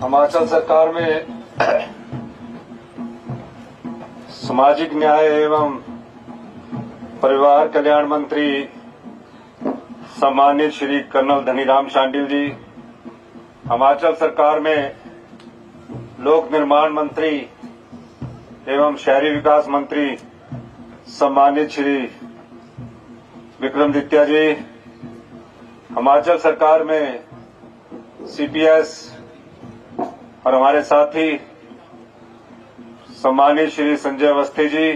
हिमाचल सरकार में सामाजिक न्याय एवं परिवार कल्याण मंत्री सम्मानित श्री कर्नल धनीराम शांडिल जी, हिमाचल सरकार में लोक निर्माण मंत्री एवं शहरी विकास मंत्री सम्मानित श्री विक्रमादित्य जी, हिमाचल सरकार में सीपीएस और हमारे साथी सम्मानित श्री संजय अवस्थी जी,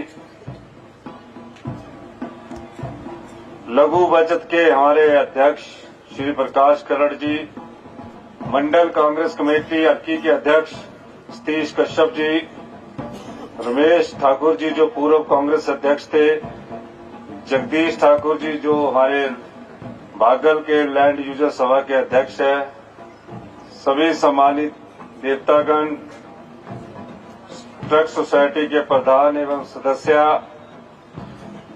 लघु बचत के हमारे अध्यक्ष श्री प्रकाश करण जी, मंडल कांग्रेस कमेटी अर्की के अध्यक्ष सतीश कश्यप जी, रमेश ठाकुर जी जो पूर्व कांग्रेस अध्यक्ष थे, जगदीश ठाकुर जी जो हमारे बागल के लैंड यूजर सभा के अध्यक्ष हैं, सभी सम्मानित देवतागण, ट्रक सोसाइटी के प्रधान एवं सदस्य,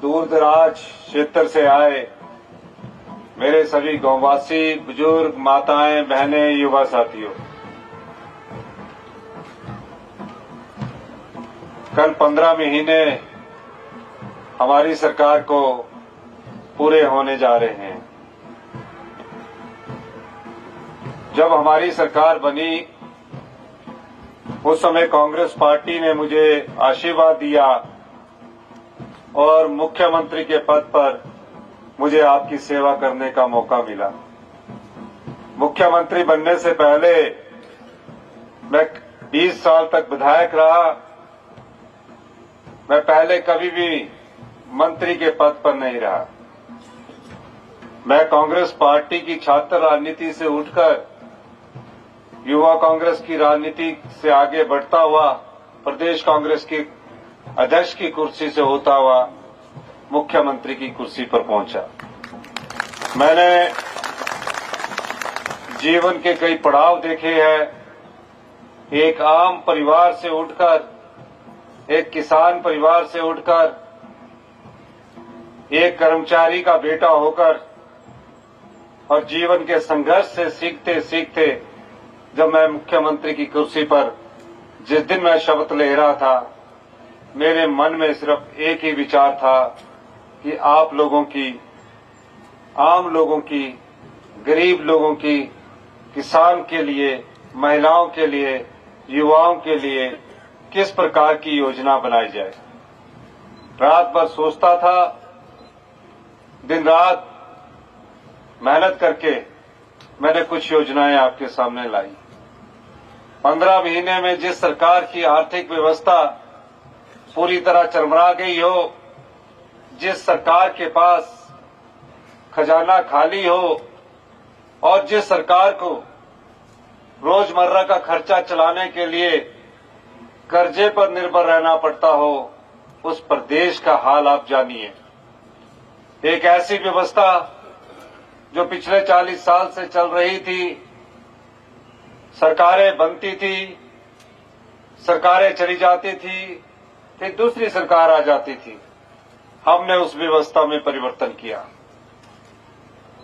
दूर दराज क्षेत्र से आए मेरे सभी गांववासी, बुजुर्ग, माताएं, बहनें, युवा साथियों, कल 15 महीने हमारी सरकार को पूरे होने जा रहे हैं। जब हमारी सरकार बनी उस समय कांग्रेस पार्टी ने मुझे आशीर्वाद दिया और मुख्यमंत्री के पद पर मुझे आपकी सेवा करने का मौका मिला। मुख्यमंत्री बनने से पहले मैं 20 साल तक विधायक रहा। मैं पहले कभी भी मंत्री के पद पर नहीं रहा। मैं कांग्रेस पार्टी की छात्र राजनीति से उठकर युवा कांग्रेस की राजनीति से आगे बढ़ता हुआ प्रदेश कांग्रेस की अध्यक्ष की कुर्सी से होता हुआ मुख्यमंत्री की कुर्सी पर पहुंचा। मैंने जीवन के कई पड़ाव देखे हैं। एक आम परिवार से उठकर, एक किसान परिवार से उठकर, एक कर्मचारी का बेटा होकर और जीवन के संघर्ष से सीखते सीखते जब मैं मुख्यमंत्री की कुर्सी पर जिस दिन मैं शपथ ले रहा था, मेरे मन में सिर्फ एक ही विचार था कि आप लोगों की, आम लोगों की, गरीब लोगों की, किसान के लिए, महिलाओं के लिए, युवाओं के लिए किस प्रकार की योजना बनाई जाए। रात भर सोचता था, दिन रात मेहनत करके मैंने कुछ योजनाएं आपके सामने लाई। 15 महीने में जिस सरकार की आर्थिक व्यवस्था पूरी तरह चरमरा गई हो, जिस सरकार के पास खजाना खाली हो और जिस सरकार को रोजमर्रा का खर्चा चलाने के लिए कर्जे पर निर्भर रहना पड़ता हो, उस प्रदेश का हाल आप जानिए। एक ऐसी व्यवस्था जो पिछले 40 साल से चल रही थी, सरकारें बनती थी, सरकारें चली जाती थी, फिर दूसरी सरकार आ जाती थी। हमने उस व्यवस्था में परिवर्तन किया।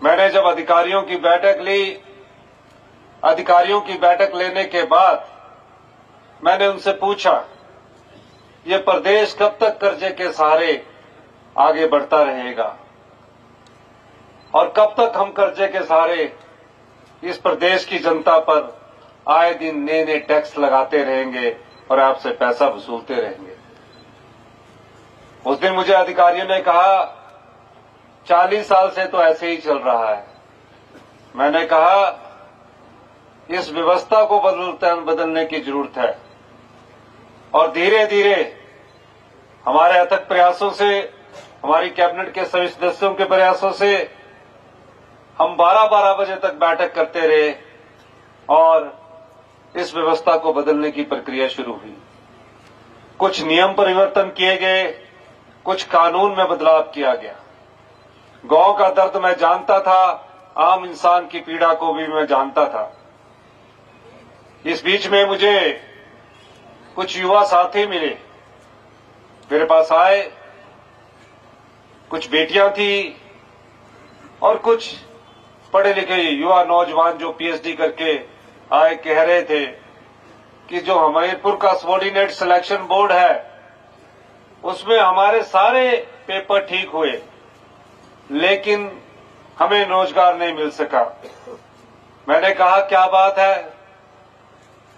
मैंने जब अधिकारियों की बैठक ली, अधिकारियों की बैठक लेने के बाद मैंने उनसे पूछा, ये प्रदेश कब तक कर्जे के सहारे आगे बढ़ता रहेगा और कब तक हम कर्जे के सहारे इस प्रदेश की जनता पर आए दिन नए नए टैक्स लगाते रहेंगे और आपसे पैसा वसूलते रहेंगे। उस दिन मुझे अधिकारियों ने कहा, 40 साल से तो ऐसे ही चल रहा है। मैंने कहा, इस व्यवस्था को बदलने की जरूरत है और धीरे धीरे हमारे अथक प्रयासों से, हमारी कैबिनेट के सभी सदस्यों के प्रयासों से हम 12-12 बजे तक बैठक करते रहे और इस व्यवस्था को बदलने की प्रक्रिया शुरू हुई। कुछ नियम परिवर्तन किए गए, कुछ कानून में बदलाव किया गया। गांव का दर्द मैं जानता था, आम इंसान की पीड़ा को भी मैं जानता था। इस बीच में मुझे कुछ युवा साथी मिले, मेरे पास आए। कुछ बेटियां थी और कुछ पढ़े लिखे युवा नौजवान जो पीएचडी करके आए, कह रहे थे कि जो हमीरपुर का सबॉर्डिनेट सिलेक्शन बोर्ड है उसमें हमारे सारे पेपर ठीक हुए, लेकिन हमें रोजगार नहीं मिल सका। मैंने कहा क्या बात है?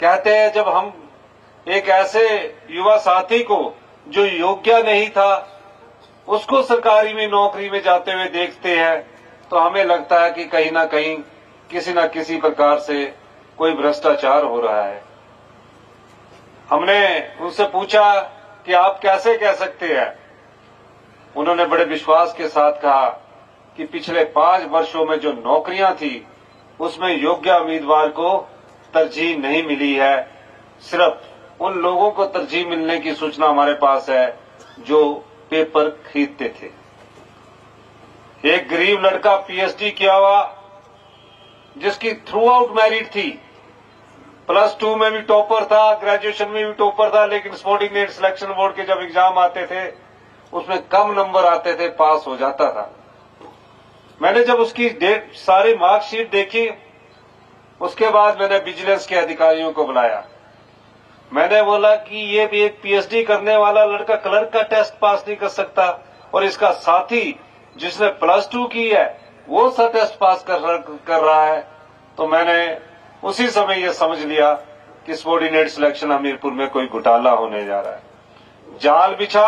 कहते हैं जब हम एक ऐसे युवा साथी को जो योग्य नहीं था उसको सरकारी में नौकरी में जाते हुए देखते हैं तो हमें लगता है कि कहीं ना कहीं किसी न किसी प्रकार से कोई भ्रष्टाचार हो रहा है। हमने उनसे पूछा कि आप कैसे कह सकते हैं? उन्होंने बड़े विश्वास के साथ कहा कि पिछले 5 वर्षों में जो नौकरियां थी उसमें योग्य उम्मीदवार को तरजीह नहीं मिली है, सिर्फ उन लोगों को तरजीह मिलने की सूचना हमारे पास है जो पेपर खरीदते थे। एक गरीब लड़का पीएचडी किया हुआ जिसकी थ्रू आउट मेरिट थी, +2 में भी टॉपर था, ग्रेजुएशन में भी टॉपर था, लेकिन सबॉर्डिनेट सिलेक्शन बोर्ड के जब एग्जाम आते थे उसमें कम नंबर आते थे, पास हो जाता था। मैंने जब उसकी सारी मार्कशीट देखी उसके बाद मैंने विजिलेंस के अधिकारियों को बुलाया। मैंने बोला कि ये भी एक पीएचडी करने वाला लड़का क्लर्क का टेस्ट पास नहीं कर सकता और इसका साथी जिसने +2 की है वो सा टेस्ट पास कर रहा है। तो मैंने उसी समय ये समझ लिया कि सबॉर्डिनेट सिलेक्शन हमीरपुर में कोई घोटाला होने जा रहा है। जाल बिछा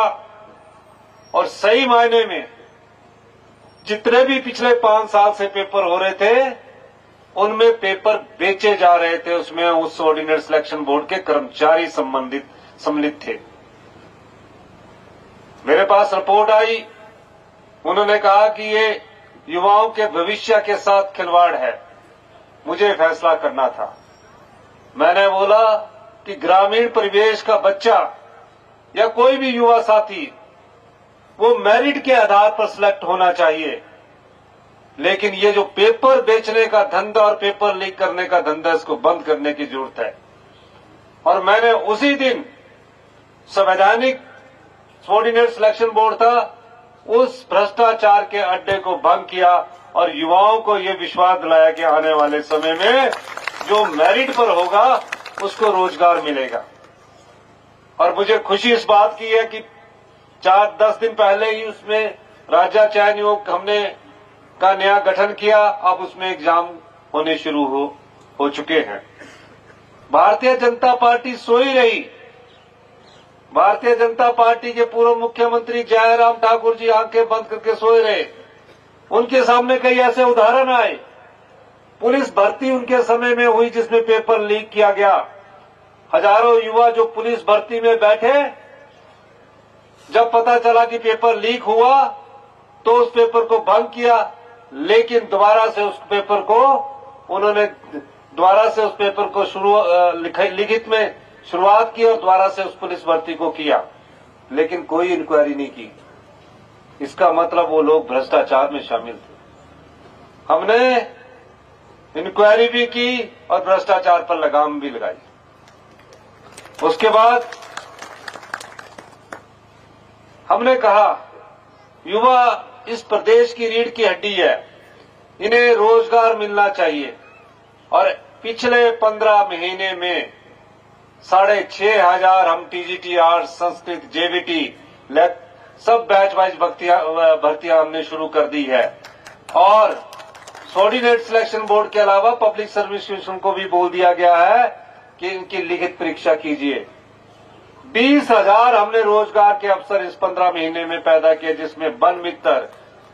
और सही मायने में जितने भी पिछले 5 साल से पेपर हो रहे थे उनमें पेपर बेचे जा रहे थे, उसमें उस सबॉर्डिनेट सिलेक्शन बोर्ड के कर्मचारी सम्मिलित थे। मेरे पास रिपोर्ट आई, उन्होंने कहा कि ये युवाओं के भविष्य के साथ खिलवाड़ है, मुझे फैसला करना था। मैंने बोला कि ग्रामीण परिवेश का बच्चा या कोई भी युवा साथी वो मेरिट के आधार पर सिलेक्ट होना चाहिए, लेकिन ये जो पेपर बेचने का धंधा और पेपर लीक करने का धंधा इसको बंद करने की जरूरत है। और मैंने उसी दिन संवैधानिक सबॉर्डिनेट सिलेक्शन बोर्ड था उस भ्रष्टाचार के अड्डे को भंग किया और युवाओं को ये विश्वास दिलाया कि आने वाले समय में जो मेरिट पर होगा उसको रोजगार मिलेगा। और मुझे खुशी इस बात की है कि 4-10 दिन पहले ही उसमें राज्य चयन आयोग हमने का नया गठन किया, अब उसमें एग्जाम होने शुरू हो चुके हैं। भारतीय जनता पार्टी सोई रही। भारतीय जनता पार्टी के पूर्व मुख्यमंत्री जयराम ठाकुर जी आंखें बंद करके सोए रहे। उनके सामने कई ऐसे उदाहरण आए। पुलिस भर्ती उनके समय में हुई जिसमें पेपर लीक किया गया। हजारों युवा जो पुलिस भर्ती में बैठे, जब पता चला कि पेपर लीक हुआ तो उस पेपर को भंग किया, लेकिन दोबारा से उस पेपर को लिखित में शुरुआत की और दोबारा से उस पुलिस भर्ती को किया, लेकिन कोई इंक्वायरी नहीं की। इसका मतलब वो लोग भ्रष्टाचार में शामिल थे। हमने इंक्वायरी भी की और भ्रष्टाचार पर लगाम भी लगाई। उसके बाद हमने कहा युवा इस प्रदेश की रीढ़ की हड्डी है, इन्हें रोजगार मिलना चाहिए। और पिछले 15 महीने में 6,500 हम टीजीटी-आर, संस्कृत, जेवीटी सब बैच वाइज भर्तियां हमने शुरू कर दी है। और सबॉर्डिनेट सिलेक्शन बोर्ड के अलावा पब्लिक सर्विस कमीशन को भी बोल दिया गया है कि इनकी लिखित परीक्षा कीजिए। 20,000 हमने रोजगार के अवसर इस 15 महीने में पैदा किए, जिसमें वन मित्र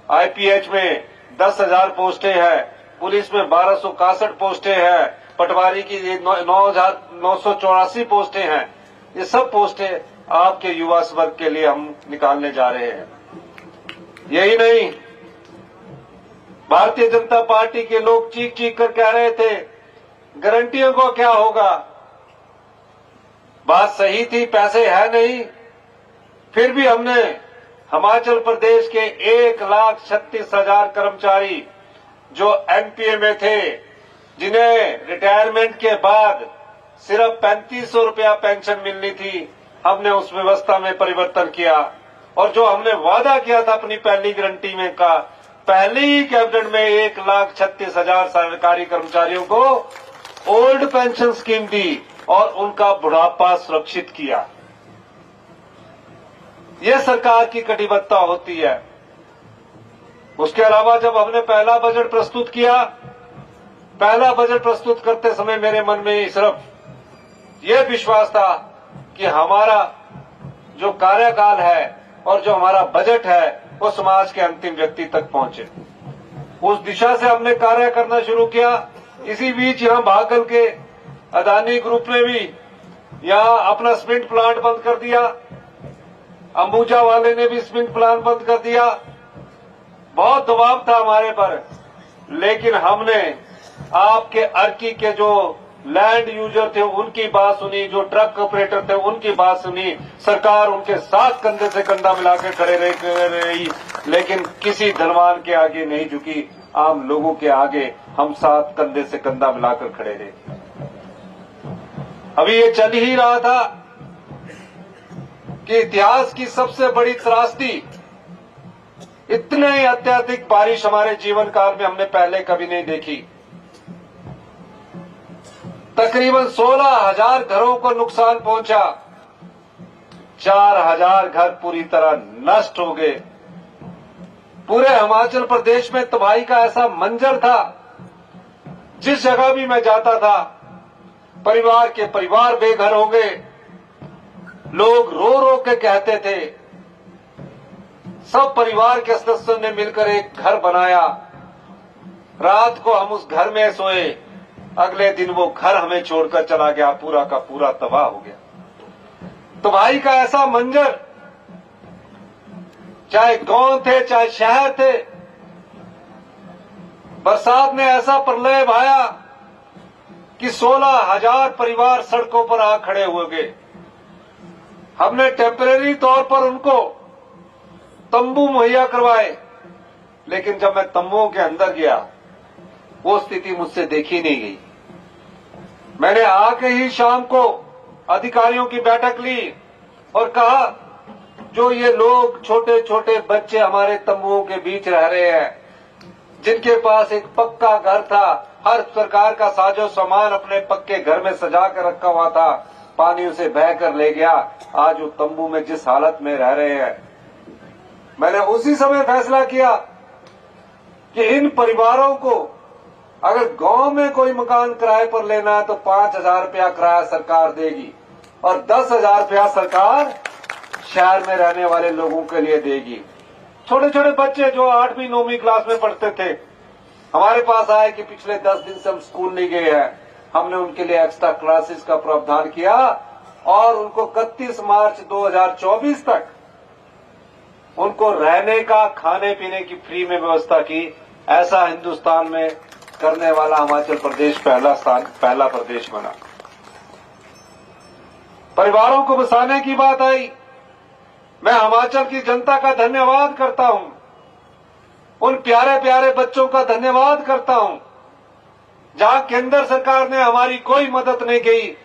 आईपीएच में 10,000 पोस्टें हैं, पुलिस में 1261 पोस्टें हैं, पटवारी की 9,984 पोस्टें हैं। ये सब पोस्टें आपके युवा वर्ग के लिए हम निकालने जा रहे हैं। यही नहीं, भारतीय जनता पार्टी के लोग चीख चीख कर कह रहे थे गारंटियों को क्या होगा। बात सही थी, पैसे है नहीं, फिर भी हमने हिमाचल प्रदेश के 1,36,000 कर्मचारी जो एनपीए में थे, जिन्हें रिटायरमेंट के बाद सिर्फ 3500 रुपया पेंशन मिलनी थी, हमने उस व्यवस्था में परिवर्तन किया। और जो हमने वादा किया था अपनी पहली गारंटी में का, पहली ही कैबिनेट में 1,36,000 सरकारी कर्मचारियों को ओल्ड पेंशन स्कीम दी, और उनका बुढ़ापा सुरक्षित किया। ये सरकार की कटिबद्धता होती है। उसके अलावा जब हमने पहला बजट प्रस्तुत किया, पहला बजट प्रस्तुत करते समय मेरे मन में सिर्फ ये विश्वास था कि हमारा जो कार्यकाल है और जो हमारा बजट है वो समाज के अंतिम व्यक्ति तक पहुंचे। उस दिशा से हमने कार्य करना शुरू किया। इसी बीच यहां भागल के अदानी ग्रुप ने भी यहां अपना सीमेंट प्लांट बंद कर दिया, अंबुजा वाले ने भी सीमेंट प्लांट बंद कर दिया। बहुत दबाव था हमारे पर, लेकिन हमने आपके अर्की के जो लैंड यूजर थे उनकी बात सुनी, जो ट्रक ऑपरेटर थे उनकी बात सुनी। सरकार उनके साथ कंधे से कंधा मिलाकर खड़े रही, लेकिन किसी धनवान के आगे नहीं झुकी। आम लोगों के आगे हम साथ कंधे से कंधा मिलाकर खड़े रहे। अभी ये चल ही रहा था कि इतिहास की सबसे बड़ी त्रासदी, इतने अत्यधिक बारिश हमारे जीवन काल में हमने पहले कभी नहीं देखी। तकरीबन 16,000 घरों को नुकसान पहुंचा, 4,000 घर पूरी तरह नष्ट हो गए। पूरे हिमाचल प्रदेश में तबाही का ऐसा मंजर था, जिस जगह भी मैं जाता था परिवार के परिवार बेघर हो गए। लोग रो रो के कहते थे, सब परिवार के सदस्यों ने मिलकर एक घर बनाया, रात को हम उस घर में सोए, अगले दिन वो घर हमें छोड़कर चला गया, पूरा का पूरा तबाह हो गया। तबाही का ऐसा मंजर, चाहे गांव थे चाहे शहर थे, बरसात ने ऐसा प्रलय भाया कि 16,000 परिवार सड़कों पर आ खड़े हो गए। हमने टेम्परेरी तौर पर उनको तंबू मुहैया करवाए, लेकिन जब मैं तंबुओं के अंदर गया वो स्थिति मुझसे देखी नहीं गई। मैंने आके ही शाम को अधिकारियों की बैठक ली और कहा, जो ये लोग छोटे छोटे बच्चे हमारे तंबुओं के बीच रह रहे हैं, जिनके पास एक पक्का घर था, हर प्रकार का साजो सामान अपने पक्के घर में सजा कर रखा हुआ था, पानी उसे बह कर ले गया। आज वो तंबू में जिस हालत में रह रहे हैं, मैंने उसी समय फैसला किया कि इन परिवारों को अगर गांव में कोई मकान किराए पर लेना है तो 5,000 रुपया किराया सरकार देगी और 10,000 रुपया सरकार शहर में रहने वाले लोगों के लिए देगी। छोटे छोटे बच्चे जो 8वीं 9वीं क्लास में पढ़ते थे हमारे पास आए कि पिछले 10 दिन से हम स्कूल नहीं गए हैं। हमने उनके लिए एक्स्ट्रा क्लासेस का प्रावधान किया और उनको 31 मार्च 2024 तक उनको रहने का, खाने पीने की फ्री में व्यवस्था की। ऐसा हिंदुस्तान में करने वाला हिमाचल प्रदेश पहला प्रदेश बना। परिवारों को बसाने की बात आई, मैं हिमाचल की जनता का धन्यवाद करता हूं, उन प्यारे प्यारे बच्चों का धन्यवाद करता हूं जहां केंद्र सरकार ने हमारी कोई मदद नहीं की।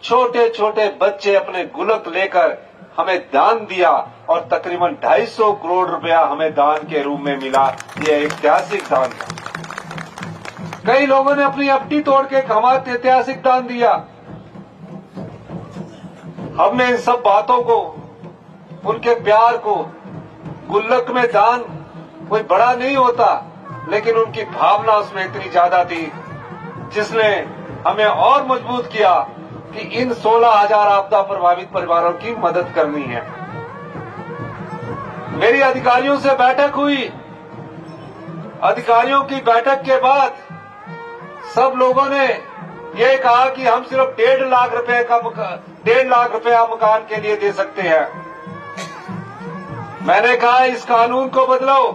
छोटे छोटे बच्चे अपने गुल्लक लेकर हमें दान दिया और तकरीबन 250 करोड़ रुपया हमें दान के रूप में मिला। यह ऐतिहासिक दान था। कई लोगों ने अपनी एफडी तोड़ के हमारा ऐतिहासिक दान दिया। हमने इन सब बातों को, उनके प्यार को, गुल्लक में दान कोई बड़ा नहीं होता, लेकिन उनकी भावना उसमें इतनी ज्यादा थी जिसने हमें और मजबूत किया कि इन 16,000 आपदा प्रभावित परिवारों की मदद करनी है। मेरी अधिकारियों से बैठक हुई। अधिकारियों की बैठक के बाद सब लोगों ने ये कहा कि हम सिर्फ 1.5 लाख रुपया मकान के लिए दे सकते हैं। मैंने कहा इस कानून को बदलो।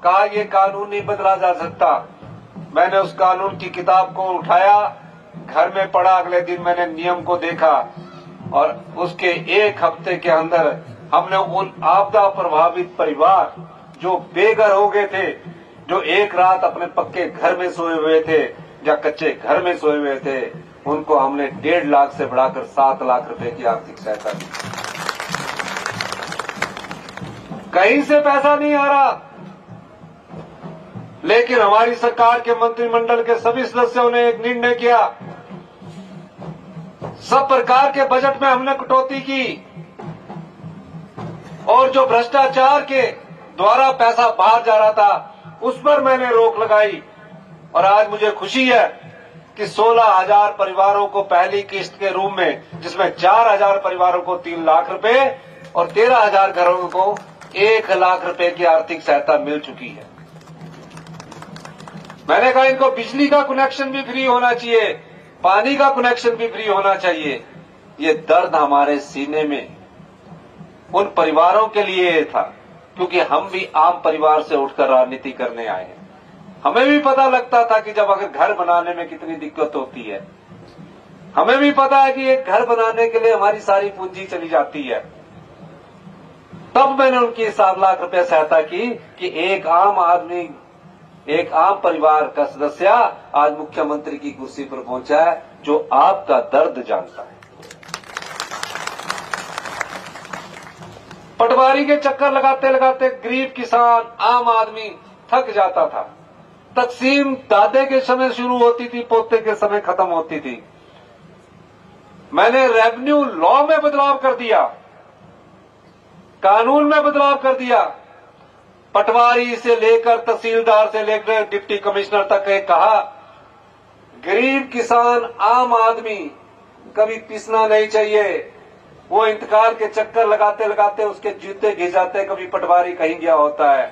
कहा ये कानून नहीं बदला जा सकता। मैंने उस कानून की किताब को उठाया, घर में पढ़ा, अगले दिन मैंने नियम को देखा और उसके एक हफ्ते के अंदर हमने उन आपदा प्रभावित परिवार जो बेघर हो गए थे, जो एक रात अपने पक्के घर में सोए हुए थे या कच्चे घर में सोए हुए थे, उनको हमने 1.5 लाख से बढ़ाकर 7 लाख रुपए की आर्थिक सहायता दी। कहीं से पैसा नहीं आ रहा, लेकिन हमारी सरकार के मंत्रिमंडल के सभी सदस्यों ने एक निर्णय किया, सब प्रकार के बजट में हमने कटौती की और जो भ्रष्टाचार के द्वारा पैसा बाहर जा रहा था उस पर मैंने रोक लगाई। और आज मुझे खुशी है कि 16,000 परिवारों को पहली किस्त के रूप में, जिसमें 4,000 परिवारों को 3 लाख रुपए और 13,000 घरों को 1 लाख रुपए की आर्थिक सहायता मिल चुकी है। मैंने कहा इनको बिजली का कनेक्शन भी फ्री होना चाहिए, पानी का कनेक्शन भी फ्री होना चाहिए। ये दर्द हमारे सीने में उन परिवारों के लिए था, क्योंकि हम भी आम परिवार से उठकर राजनीति करने आए हैं। हमें भी पता लगता था कि जब अगर घर बनाने में कितनी दिक्कत होती है, हमें भी पता है कि एक घर बनाने के लिए हमारी सारी पूंजी चली जाती है। तब मैंने उनकी 7 लाख रुपए सहायता की कि एक आम आदमी, एक आम परिवार का सदस्य आज मुख्यमंत्री की कुर्सी पर पहुंचा है, जो आपका दर्द जानता है। पटवारी के चक्कर लगाते लगाते गरीब किसान, आम आदमी थक जाता था। तकसीम दादे के समय शुरू होती थी, पोते के समय खत्म होती थी। मैंने रेवेन्यू लॉ में बदलाव कर दिया, कानून में बदलाव कर दिया। पटवारी से लेकर तहसीलदार से लेकर डिप्टी कमिश्नर तक कहा, गरीब किसान, आम आदमी कभी पिसना नहीं चाहिए। वो इंतकाल के चक्कर लगाते लगाते उसके जूते घिस जाते, कभी पटवारी कहीं गया होता है।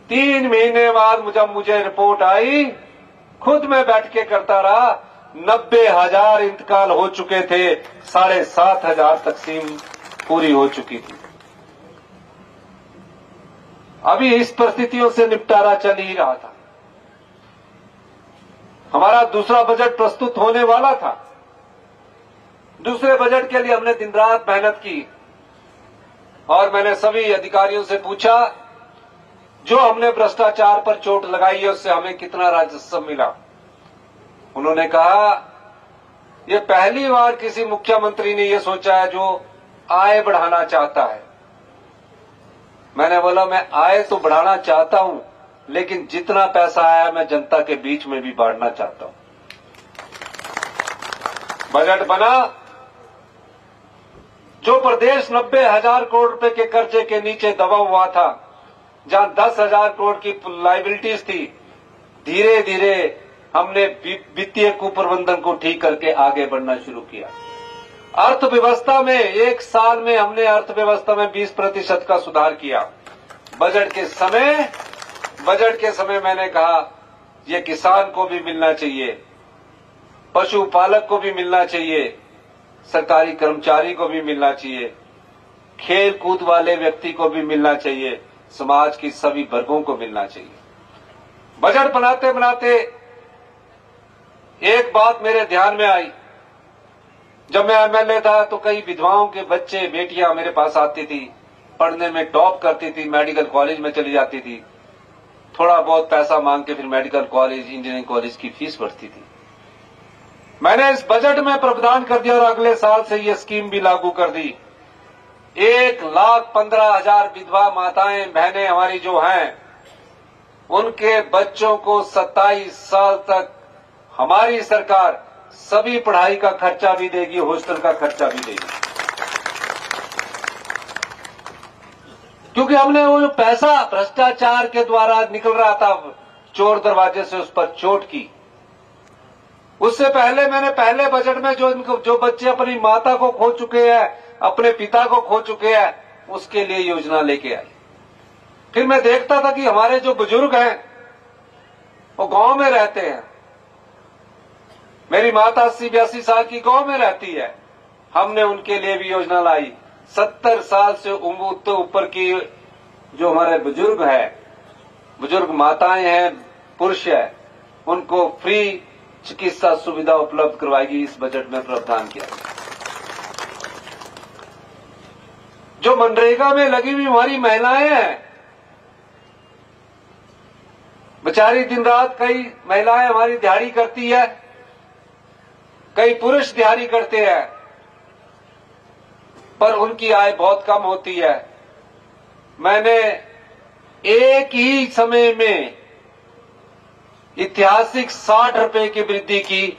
3 महीने बाद जब मुझे रिपोर्ट आई, खुद मैं बैठ के करता रहा। 90,000 इंतकाल हो चुके थे, 7,500 तकसीम पूरी हो चुकी थी। अभी इस परिस्थितियों से निपटारा चल ही रहा था। हमारा दूसरा बजट प्रस्तुत होने वाला था। दूसरे बजट के लिए हमने दिन रात मेहनत की और मैंने सभी अधिकारियों से पूछा, जो हमने भ्रष्टाचार पर चोट लगाई है उससे हमें कितना राजस्व मिला। उन्होंने कहा, ये पहली बार किसी मुख्यमंत्री ने यह सोचा है जो आय बढ़ाना चाहता है। मैंने बोला, मैं आय तो बढ़ाना चाहता हूं, लेकिन जितना पैसा आया मैं जनता के बीच में भी बांटना चाहता हूं। बजट बना, जो प्रदेश 90,000 करोड़ रुपए के कर्जे के नीचे दबा हुआ था, जहां 10,000 करोड़ की लायबिलिटीज थी, धीरे धीरे हमने वित्तीय कुप्रबंधन को ठीक करके आगे बढ़ना शुरू किया। अर्थव्यवस्था में 1 साल में हमने अर्थव्यवस्था में 20% का सुधार किया। बजट के समय मैंने कहा, यह किसान को भी मिलना चाहिए, पशुपालक को भी मिलना चाहिए, सरकारी कर्मचारी को भी मिलना चाहिए, खेल कूद वाले व्यक्ति को भी मिलना चाहिए, समाज की सभी वर्गों को मिलना चाहिए। बजट बनाते बनाते एक बात मेरे ध्यान में आई। जब मैं एमएलए था तो कई विधवाओं के बच्चे, बेटियां मेरे पास आती थी, पढ़ने में टॉप करती थी, मेडिकल कॉलेज में चली जाती थी, थोड़ा बहुत पैसा मांग के फिर मेडिकल कॉलेज, इंजीनियरिंग कॉलेज की फीस भरती थी। मैंने इस बजट में प्रावधान कर दिया और अगले साल से ये स्कीम भी लागू कर दी। 1,15,000 विधवा माताएं, बहनें हमारी जो हैं, उनके बच्चों को 27 साल तक हमारी सरकार सभी पढ़ाई का खर्चा भी देगी, हॉस्टल का खर्चा भी देगी। क्योंकि हमने वो जो पैसा भ्रष्टाचार के द्वारा निकल रहा था चोर दरवाजे से, उस पर चोट की। उससे पहले मैंने पहले बजट में जो बच्चे अपनी माता को खो चुके हैं, अपने पिता को खो चुके हैं, उसके लिए योजना लेके आई। फिर मैं देखता था कि हमारे जो बुजुर्ग हैं वो गांव में रहते हैं। मेरी माता 80-82 साल की गांव में रहती है। हमने उनके लिए भी योजना लाई। 70 साल से ऊपर की जो हमारे बुजुर्ग हैं, बुजुर्ग माताएं हैं, पुरुष हैं, उनको फ्री चिकित्सा सुविधा उपलब्ध करवाएगी। इस बजट में प्रावधान किया। जो मनरेगा में लगी हुई हमारी महिलाएं हैं, बेचारी दिन रात कई महिलाएं हमारी दिहाड़ी करती है, कई पुरुष दिहाड़ी करते हैं, पर उनकी आय बहुत कम होती है। मैंने एक ही समय में ऐतिहासिक 60 रुपए की वृद्धि की।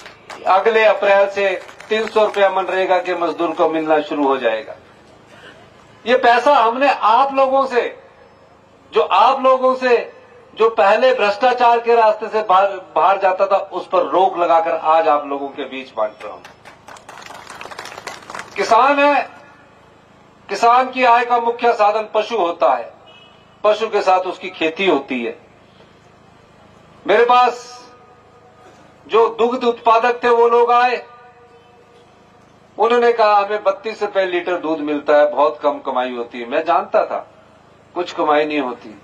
अगले अप्रैल से 300 रुपया मनरेगा के मजदूर को मिलना शुरू हो जाएगा। ये पैसा हमने आप लोगों से जो पहले भ्रष्टाचार के रास्ते से बाहर जाता था, उस पर रोक लगाकर आज आप लोगों के बीच बांट रहा हूं। किसान है, किसान की आय का मुख्य साधन पशु होता है, पशु के साथ उसकी खेती होती है। मेरे पास जो दुग्ध उत्पादक थे वो लोग आए, उन्होंने कहा हमें 32 रुपए लीटर दूध मिलता है, बहुत कम कमाई होती है। मैं जानता था कुछ कमाई नहीं होती,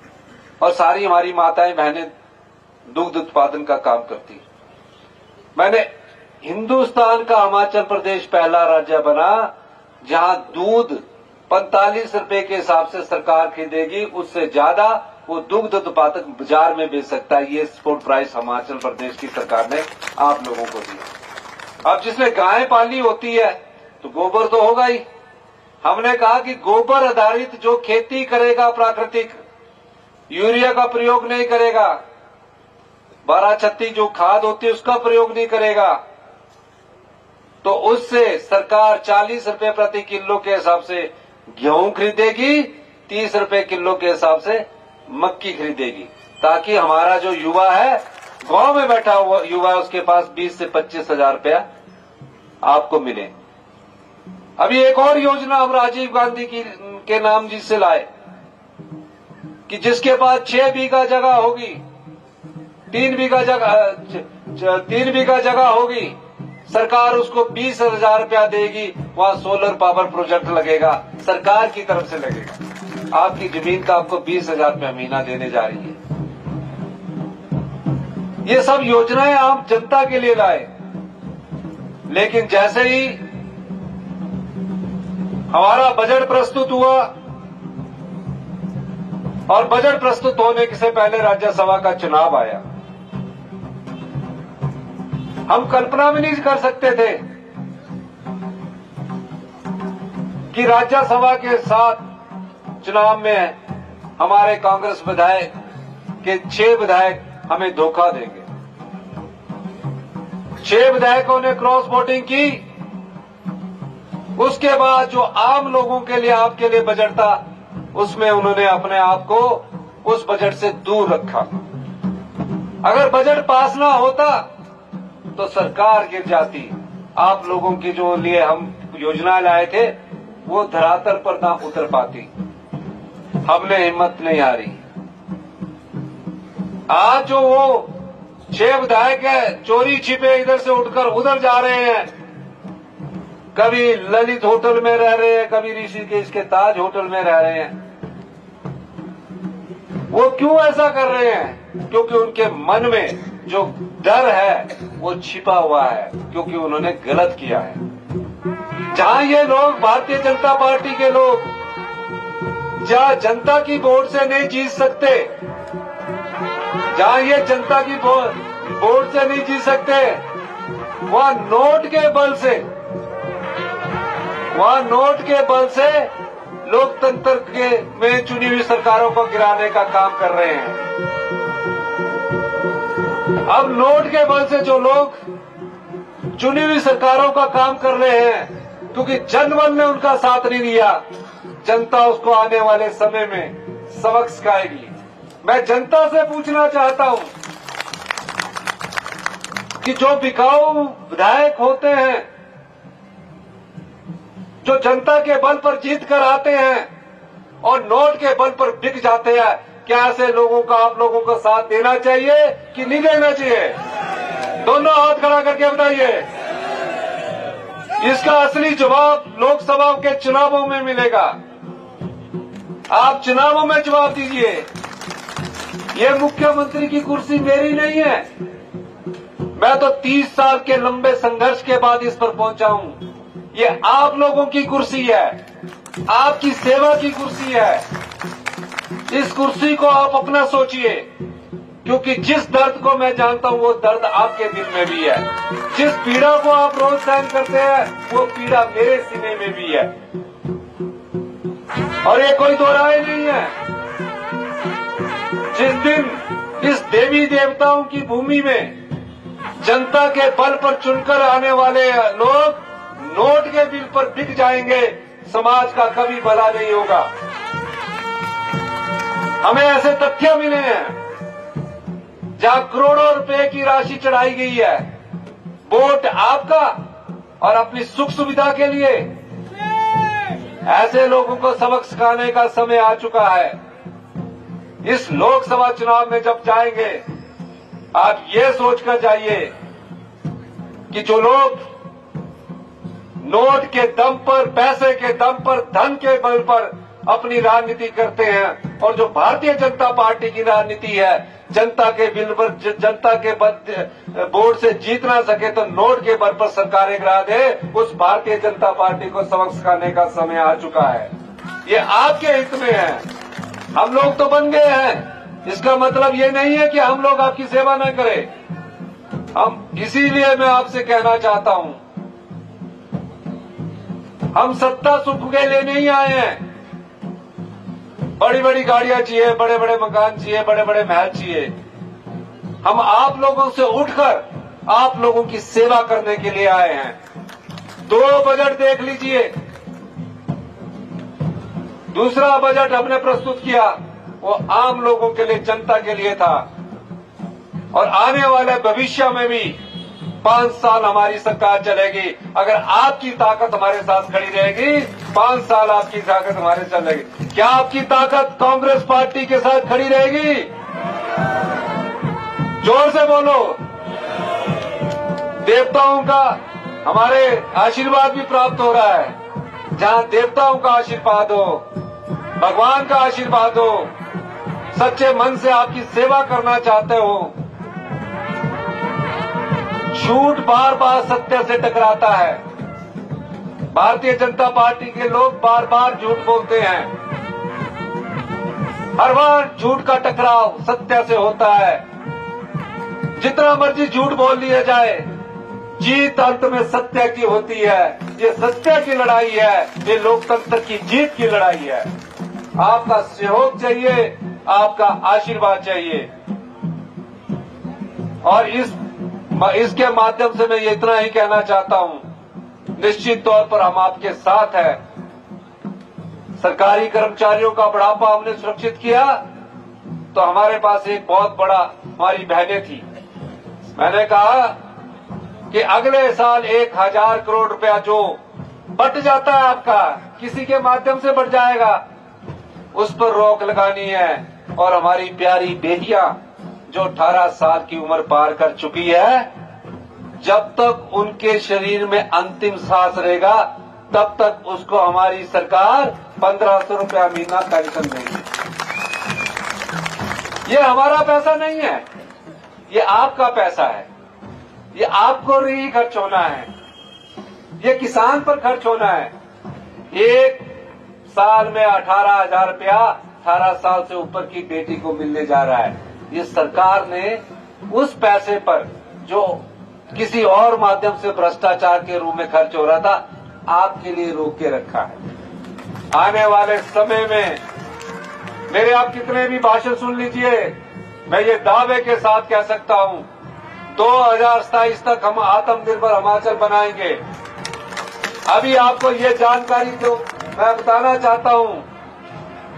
और सारी हमारी माताएं बहनें दुग्ध उत्पादन का काम करती। मैंने हिंदुस्तान का हिमाचल प्रदेश पहला राज्य बना जहां दूध 45 रुपए के हिसाब से सरकार खरीदेगी, उससे ज्यादा वो दुग्ध उत्पादक बाजार में बेच सकता है। ये सपोर्ट प्राइस हिमाचल प्रदेश की सरकार ने आप लोगों को दिया। अब जिसने गाय पाली होती है तो गोबर तो होगा ही। हमने कहा कि गोबर आधारित जो खेती करेगा, प्राकृतिक यूरिया का प्रयोग नहीं करेगा, 12-36 जो खाद होती है उसका प्रयोग नहीं करेगा, तो उससे सरकार 40 रुपए प्रति किलो के हिसाब से गेहूं खरीदेगी, 30 रुपए किलो के हिसाब से मक्की खरीदेगी, ताकि हमारा जो युवा है, गांव में बैठा हुआ युवा, उसके पास 20 से 25 हजार रुपया आपको मिले। अभी एक और योजना हम राजीव गांधी के नाम जी से लाए कि जिसके पास 6 बीघा जगह होगी, 3 बीघा जगह होगी, सरकार उसको 20,000 रुपया देगी, वहां सोलर पावर प्रोजेक्ट लगेगा, सरकार की तरफ से लगेगा। आपकी जमीन का आपको 20,000 रुपया महीना देने जा रही है। ये सब योजनाएं आम जनता के लिए लाए, लेकिन जैसे ही हमारा बजट प्रस्तुत हुआ, और बजट प्रस्तुत होने से पहले राज्यसभा का चुनाव आया, हम कल्पना भी नहीं कर सकते थे कि राज्यसभा के साथ चुनाव में हमारे कांग्रेस विधायक के 6 विधायक हमें धोखा देंगे। 6 विधायकों ने क्रॉस वोटिंग की। उसके बाद जो आम लोगों के लिए, आपके लिए बजट था, उसमें उन्होंने अपने आप को उस बजट से दूर रखा। अगर बजट पास ना होता तो सरकार गिर जाती। आप लोगों की जो लिए हम योजना लाए थे वो धरातल पर ना उतर पाती। हमने हिम्मत नहीं हारी। आज जो वो 6 विधायक है, चोरी छिपे इधर से उठकर उधर जा रहे हैं, कभी ललित होटल में रह रहे हैं, कभी ऋषिकेश के ताज होटल में रह रहे हैं। वो क्यों ऐसा कर रहे हैं? क्योंकि उनके मन में जो डर है वो छिपा हुआ है, क्योंकि उन्होंने गलत किया है। जहां ये लोग, भारतीय जनता पार्टी के लोग, जहां जनता की वोट से नहीं जीत सकते, जहां ये जनता की वोट से नहीं जीत सकते, वहां नोट के बल से लोकतंत्र में चुनी हुई सरकारों को गिराने का काम कर रहे हैं। अब नोट के बल से जो लोग चुनी हुई सरकारों का काम कर रहे हैं, क्योंकि जनबल ने उनका साथ नहीं दिया, जनता उसको आने वाले समय में सबक सिखाएगी। मैं जनता से पूछना चाहता हूं कि जो बिकाऊ विधायक होते हैं, जो जनता के बल पर जीत कर आते हैं और नोट के बल पर बिक जाते हैं, क्या ऐसे लोगों का आप लोगों को साथ देना चाहिए कि नहीं देना चाहिए? दोनों हाथ खड़ा करके बताइए। इसका असली जवाब लोकसभा के चुनावों में मिलेगा। आप चुनावों में जवाब दीजिए। ये मुख्यमंत्री की कुर्सी मेरी नहीं है। मैं तो 30 साल के लंबे संघर्ष के बाद इस पर पहुंचा हूं। ये आप लोगों की कुर्सी है, आपकी सेवा की कुर्सी है। इस कुर्सी को आप अपना सोचिए, क्योंकि जिस दर्द को मैं जानता हूं वो दर्द आपके दिल में भी है। जिस पीड़ा को आप रोज सहन करते हैं वो पीड़ा मेरे सीने में भी है, और ये कोई दो राय नहीं है। जिस दिन इस देवी देवताओं की भूमि में जनता के बल पर चुनकर आने वाले लोग पर बिक जाएंगे, समाज का कभी भला नहीं होगा। हमें ऐसे तथ्य मिले हैं जहां करोड़ों रुपए की राशि चढ़ाई गई है, वोट आपका और अपनी सुख सुविधा के लिए। ऐसे लोगों को सबक सिखाने का समय आ चुका है। इस लोकसभा चुनाव में जब जाएंगे, आप ये सोचकर जाइए कि जो लोग नोट के दम पर, पैसे के दम पर, धन के बल पर अपनी राजनीति करते हैं, और जो भारतीय जनता पार्टी की राजनीति है, जनता के बिल पर, जनता के वोट से जीत ना सके तो नोट के बल पर सरकारें गिरा दे, उस भारतीय जनता पार्टी को सबक सिखाने का समय आ चुका है। ये आपके हित में है। हम लोग तो बन गए हैं, इसका मतलब ये नहीं है कि हम लोग आपकी सेवा न करें। इसीलिए मैं आपसे कहना चाहता हूं, हम सत्ता सुख के लिए नहीं आए हैं। बड़ी बड़ी गाड़ियां चाहिए, बड़े बड़े मकान चाहिए, बड़े बड़े महल चाहिए। हम आप लोगों से उठकर आप लोगों की सेवा करने के लिए आए हैं। 2 बजट देख लीजिए। दूसरा बजट हमने प्रस्तुत किया, वो आम लोगों के लिए, जनता के लिए था। और आने वाले भविष्य में भी 5 साल हमारी सरकार चलेगी। अगर आपकी ताकत हमारे साथ खड़ी रहेगी, 5 साल आपकी ताकत हमारे साथ चलेगी। क्या आपकी ताकत कांग्रेस पार्टी के साथ खड़ी रहेगी? जोर से बोलो। देवताओं का हमारे आशीर्वाद भी प्राप्त हो रहा है। जहां देवताओं का आशीर्वाद हो, भगवान का आशीर्वाद हो, सच्चे मन से आपकी सेवा करना चाहते हो, झूठ बार बार सत्य से टकराता है। भारतीय जनता पार्टी के लोग बार बार झूठ बोलते हैं। हर बार झूठ का टकराव सत्य से होता है। जितना मर्जी झूठ बोल लिया जाए, जीत अंत में सत्य की होती है। ये सत्य की लड़ाई है, ये लोकतंत्र की जीत की लड़ाई है। आपका सहयोग चाहिए, आपका आशीर्वाद चाहिए। और इसके माध्यम से मैं ये इतना ही कहना चाहता हूं, निश्चित तौर पर हम आपके साथ हैं। सरकारी कर्मचारियों का बुढ़ापा हमने सुरक्षित किया, तो हमारे पास एक बहुत बड़ा, हमारी बहनें थी। मैंने कहा कि अगले साल 1000 करोड़ रुपया जो बट जाता है आपका, किसी के माध्यम से बट जाएगा, उस पर रोक लगानी है। और हमारी प्यारी बेटियां जो 18 साल की उम्र पार कर चुकी है, जब तक उनके शरीर में अंतिम सांस रहेगा, तब तक उसको हमारी सरकार 1500 रुपया महीना पेंशन देगी। ये हमारा पैसा नहीं है, ये आपका पैसा है। ये आपको नहीं खर्च होना है, ये किसान पर खर्च होना है। एक साल में 18,000 रुपया 18 साल से ऊपर की बेटी को मिलने जा रहा है। ये सरकार ने उस पैसे पर जो किसी और माध्यम से भ्रष्टाचार के रूप में खर्च हो रहा था, आपके लिए रोक के रखा है। आने वाले समय में मेरे आप कितने भी भाषण सुन लीजिए, मैं ये दावे के साथ कह सकता हूं, 2027 तक हम आत्मनिर्भर हिमाचल बनाएंगे। अभी आपको ये जानकारी तो मैं बताना चाहता हूं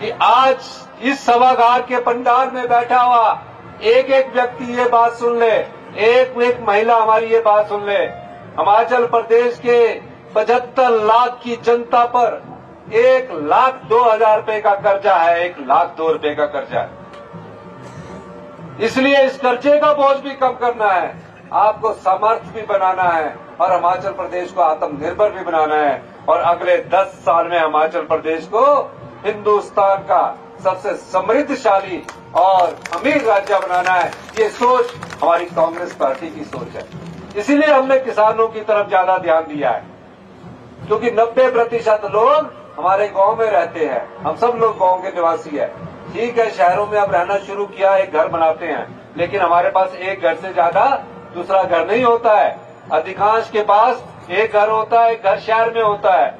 कि आज इस सभागार के पंडाल में बैठा हुआ एक एक व्यक्ति ये बात सुन ले, एक एक महिला हमारी ये बात सुन ले, हिमाचल प्रदेश के 75 लाख की जनता पर 1,02,000 रुपए का कर्जा है। 1,02,000 रुपए का कर्जा है। इसलिए इस कर्जे का बोझ भी कम करना है, आपको समर्थ भी बनाना है और हिमाचल प्रदेश को आत्मनिर्भर भी बनाना है। और अगले 10 साल में हिमाचल प्रदेश को हिंदुस्तान का सबसे समृद्धशाली और अमीर राज्य बनाना है। ये सोच हमारी कांग्रेस पार्टी की सोच है। इसीलिए हमने किसानों की तरफ ज्यादा ध्यान दिया है, क्योंकि 90% लोग हमारे गांव में रहते हैं। हम सब लोग गांव के निवासी हैं। ठीक है, शहरों में अब रहना शुरू किया, एक घर बनाते हैं, लेकिन हमारे पास एक घर से ज्यादा दूसरा घर नहीं होता है। अधिकांश के पास एक घर होता है, एक घर शहर में होता है।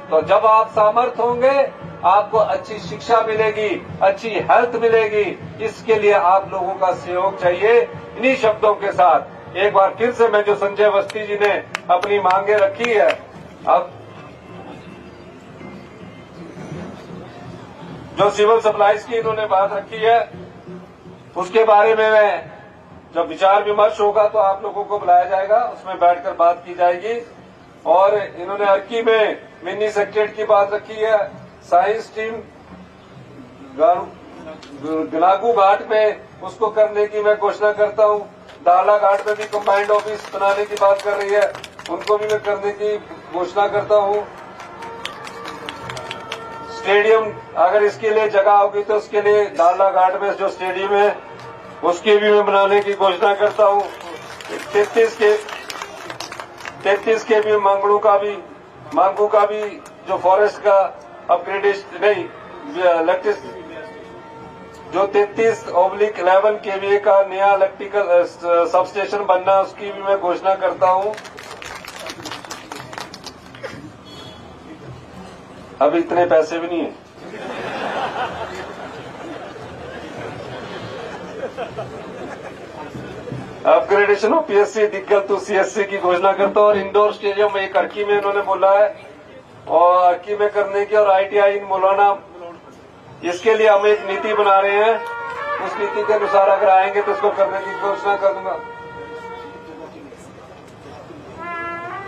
तो जब आप सामर्थ होंगे, आपको अच्छी शिक्षा मिलेगी, अच्छी हेल्थ मिलेगी। इसके लिए आप लोगों का सहयोग चाहिए। इन्हीं शब्दों के साथ एक बार फिर से मैं, जो संजय अवस्थी जी ने अपनी मांगे रखी है, अब जो सिविल सप्लाईज की इन्होंने बात रखी है, उसके बारे में मैं जब विचार विमर्श होगा तो आप लोगों को बुलाया जाएगा, उसमें बैठकर बात की जाएगी। और इन्होंने अर्की में मिनी सेक्रेटरीट की बात रखी है, साइंस टीम गनागू घाट में उसको करने की मैं घोषणा करता हूं। दाला घाट में भी कंबाइंड ऑफिस बनाने की बात कर रही है, उनको भी मैं करने की घोषणा करता हूं। स्टेडियम अगर इसके लिए जगह होगी तो उसके लिए दाला घाट में जो स्टेडियम है उसकी भी मैं बनाने की घोषणा करता हूं। 33 के भी मांगू का भी जो फॉरेस्ट का अपग्रेडेशन नहीं इलेक्ट्रिक जो 33/11 केवीए का नया इलेक्ट्रिकल सबस्टेशन बनना, उसकी भी मैं घोषणा करता हूं। अभी इतने पैसे भी नहीं है। अपग्रेडेशन ऑफ पीएससी दिग्गल टू सीएससी की घोषणा करता हूं। और इंडोर स्टेडियम एक अर्की में इन्होंने बोला है और अर्की में करने की, और आईटीआई इन मौलाना, इसके लिए हम एक नीति बना रहे हैं। उस नीति के अनुसार अगर आएंगे तो उसको करने की घोषणा कर दूंगा।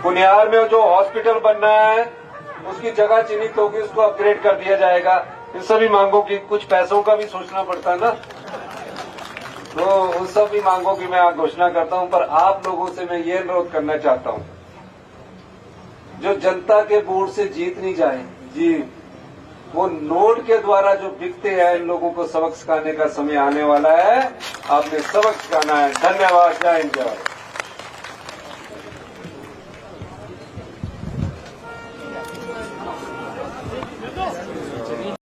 कुनियार में जो हॉस्पिटल बनना है उसकी जगह चिन्हित होगी, उसको अपग्रेड कर दिया जाएगा। इन सभी मांगों की, कुछ पैसों का भी सोचना पड़ता है ना, तो उन सभी मांगों की मैं घोषणा करता हूं। पर आप लोगों से मैं ये अनुरोध करना चाहता हूं, जो जनता के वोट से जीत नहीं जाए जी, वो नोट के द्वारा जो बिकते हैं, इन लोगों को सबक सिखाने का समय आने वाला है। आपने सबक सिखाना है। धन्यवाद। जय हिंद, जय भारत।